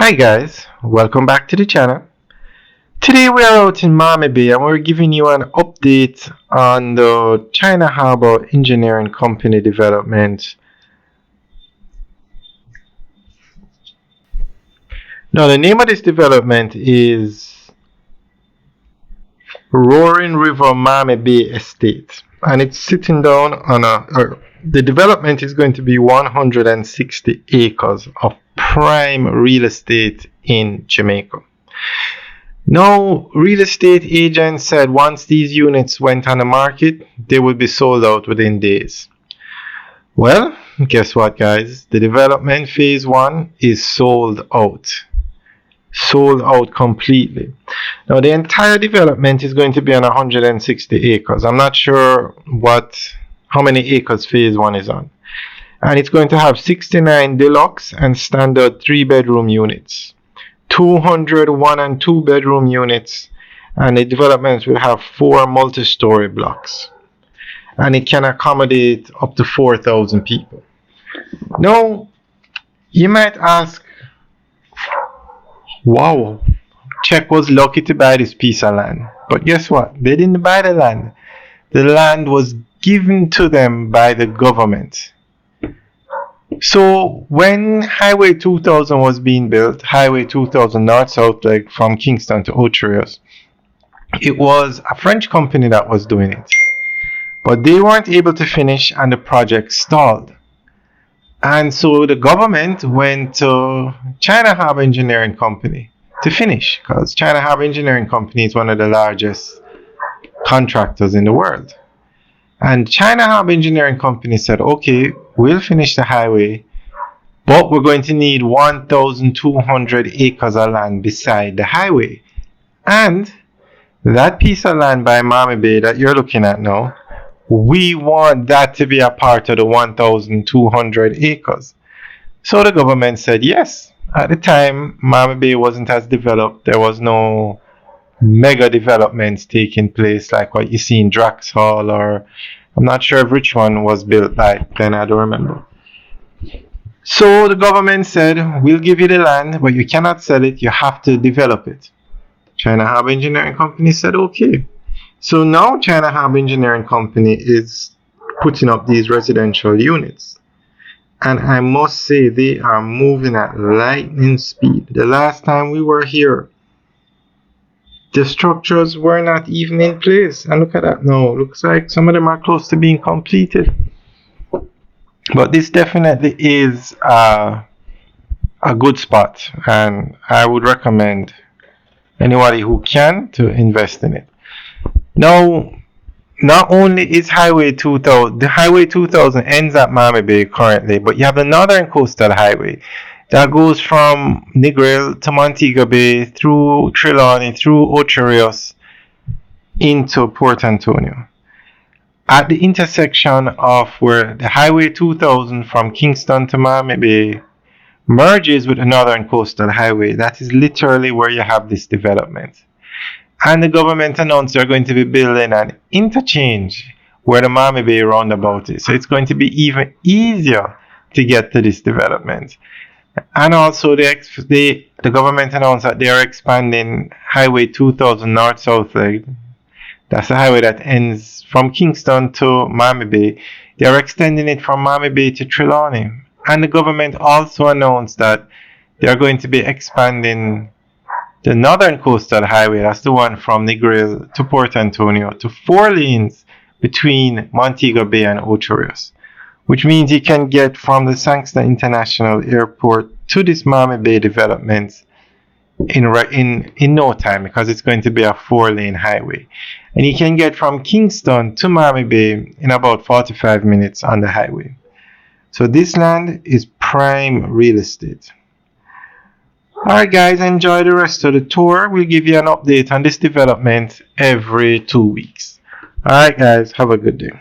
Hi guys, welcome back to the channel. Today we are out in Mammee Bay and we're giving you an update on the China Harbor Engineering Company development. Now the name of this development is Roaring River Mammee Bay Estate, and it's sitting down on the development is going to be 160 acres of prime real estate in Jamaica. Now, real estate agents said once these units went on the market, they would be sold out within days. Well, guess what, guys? The development phase 1 is sold out. Sold out completely. Now, the entire development is going to be on 160 acres. I'm not sure how many acres phase 1 is on. And it's going to have 69 deluxe and standard 3-bedroom units, 200 1 and 2 bedroom units, and the development will have 4 multi-story blocks, and it can accommodate up to 4,000 people. Now, you might ask, wow, CHEC was lucky to buy this piece of land. But guess what? They didn't buy the land. The land was given to them by the government. So when Highway 2000 was being built, Highway 2000 north-south leg from Kingston to Ocherios, it was a French company that was doing it. But they weren't able to finish and the project stalled. And so the government went to China Harbor Engineering Company to finish, because China Harbor Engineering Company is one of the largest contractors in the world. And China Harbor Engineering Company said, okay, we'll finish the highway, but we're going to need 1,200 acres of land beside the highway. And that piece of land by Mammee Bay that you're looking at now, we want that to be a part of the 1,200 acres. So the government said yes. At the time, Mammee Bay wasn't as developed. There was no mega developments taking place like what you see in Draxhall, or I'm not sure if Richmond was built back then, I don't remember. So the government said, we'll give you the land, but you cannot sell it, you have to develop it. China Harbor Engineering Company said, okay. So now China Harbor Engineering Company is putting up these residential units. And I must say, they are moving at lightning speed. The last time we were here, the structures were not even in place. And look at that now. Looks like some of them are close to being completed. But this definitely is a good spot. And I would recommend anybody who can to invest in it. Now, not only is Highway 2000, the Highway 2000 ends at Mammee Bay currently, but you have the Northern Coastal Highway that goes from Negril to Montego Bay, through Trelawney, through Ocherios, into Port Antonio. At the intersection of where the Highway 2000 from Kingston to Mammee Bay merges with the Northern Coastal Highway, that is literally where you have this development. And the government announced they're going to be building an interchange where the Mammee Bay roundabout is. So it's going to be even easier to get to this development. And also the government announced that they are expanding Highway 2000 north-south leg. That's the highway that ends from Kingston to Mammee Bay. They are extending it from Mammee Bay to Trelawney. And the government also announced that they are going to be expanding the Northern Coastal Highway, that's the one from Negril to Port Antonio, to 4 lanes between Montego Bay and Ocherios, which means you can get from the Sangston International Airport to this Mammee Bay development in no time, because it's going to be a 4-lane highway. And you can get from Kingston to Mammee Bay in about 45 minutes on the highway. So this land is prime real estate. Alright guys, enjoy the rest of the tour. We'll give you an update on this development every 2 weeks. Alright guys, have a good day.